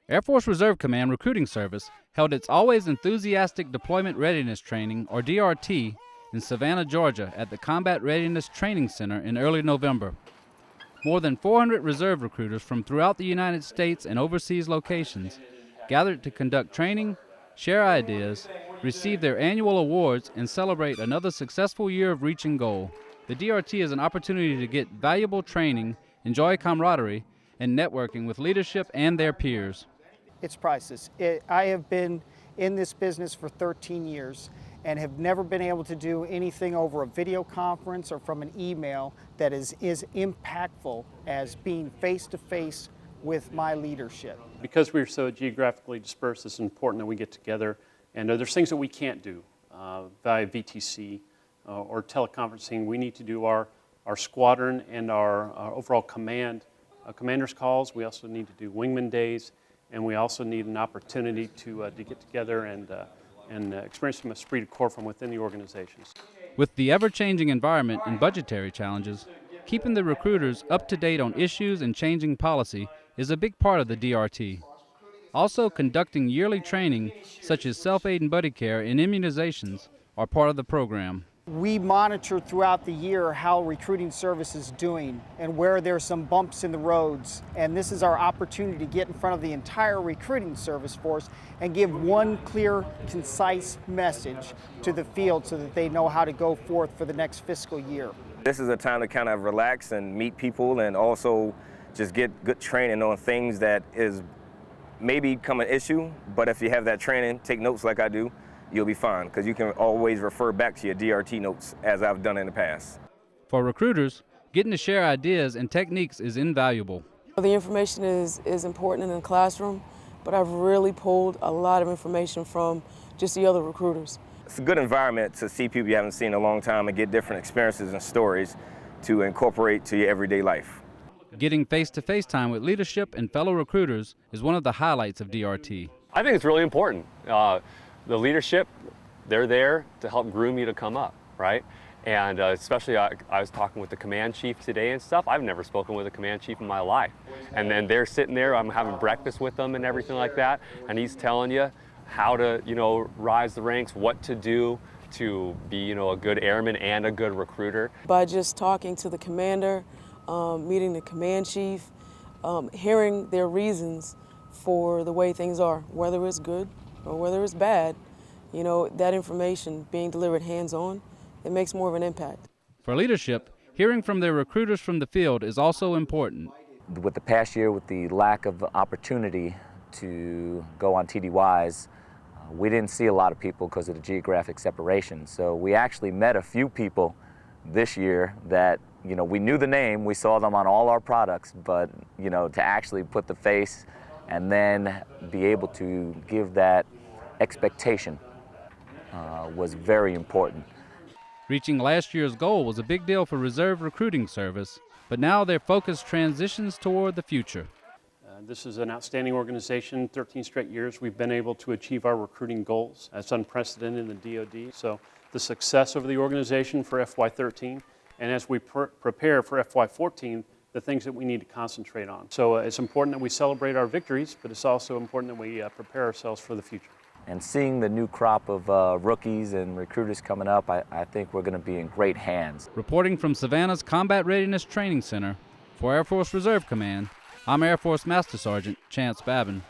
Air Force Reserve Command Recruiting Service held its Always Enthusiastic Deployment Readiness Training, or DRT, in Savannah, Georgia at the Combat Readiness Training Center in early November. More than 400 reserve recruiters from throughout the United States and overseas locations gathered to conduct training, share ideas, receive their annual awards, and celebrate another successful year of reaching goal. The DRT is an opportunity to get valuable training, enjoy camaraderie, and networking with leadership and their peers. It's priceless. I have been in this business for 13 years and have never been able to do anything over a video conference or from an email that is impactful as being face-to-face with my leadership. Because we're so geographically dispersed, it's important that we get together, and there's things that we can't do via VTC or teleconferencing. We need to do our squadron and our overall commander's calls. We also need to do wingman days, and we also need an opportunity to get together and experience some esprit de corps from within the organizations. With the ever-changing environment and budgetary challenges, keeping the recruiters up to date on issues and changing policy is a big part of the DRT. Also, conducting yearly training, such as self-aid and buddy care and immunizations, are part of the program. We monitor throughout the year how recruiting service is doing and where there's some bumps in the roads. And this is our opportunity to get in front of the entire recruiting service force and give one clear, concise message to the field so that they know how to go forth for the next fiscal year. This is a time to kind of relax and meet people and also just get good training on things that is maybe become an issue, but if you have that training, take notes like I do, you'll be fine, because you can always refer back to your DRT notes, as I've done in the past. For recruiters, getting to share ideas and techniques is invaluable. The information is important in the classroom, but I've really pulled a lot of information from just the other recruiters. It's a good environment to see people you haven't seen in a long time and get different experiences and stories to incorporate to your everyday life. Getting face-to-face time with leadership and fellow recruiters is one of the highlights of DRT. I think it's really important. The leadership, they're there to help groom you to come up, right? And especially I was talking with the command chief today and stuff. I've never spoken with a command chief in my life. And then they're sitting there, I'm having breakfast with them and everything like that, and he's telling you how to, rise the ranks, what to do to be, a good airman and a good recruiter. By just talking to the commander, meeting the command chief, hearing their reasons for the way things are, whether it's good or whether it's bad, that information being delivered hands-on, it makes more of an impact. For leadership, hearing from their recruiters from the field is also important. With the past year, with the lack of opportunity to go on TDYs, we didn't see a lot of people because of the geographic separation. So we actually met a few people this year that, we knew the name, we saw them on all our products, but, to actually put the face and then be able to give that expectation was very important. Reaching last year's goal was a big deal for Reserve Recruiting Service, but now their focus transitions toward the future. This is an outstanding organization. 13 straight years we've been able to achieve our recruiting goals. That's unprecedented in the DoD. So the success of the organization for FY13, and as we prepare for FY14, the things that we need to concentrate on. So it's important that we celebrate our victories, but it's also important that we prepare ourselves for the future. And seeing the new crop of rookies and recruiters coming up, I think we're going to be in great hands. Reporting from Savannah's Combat Readiness Training Center for Air Force Reserve Command, I'm Air Force Master Sergeant Chance Babin.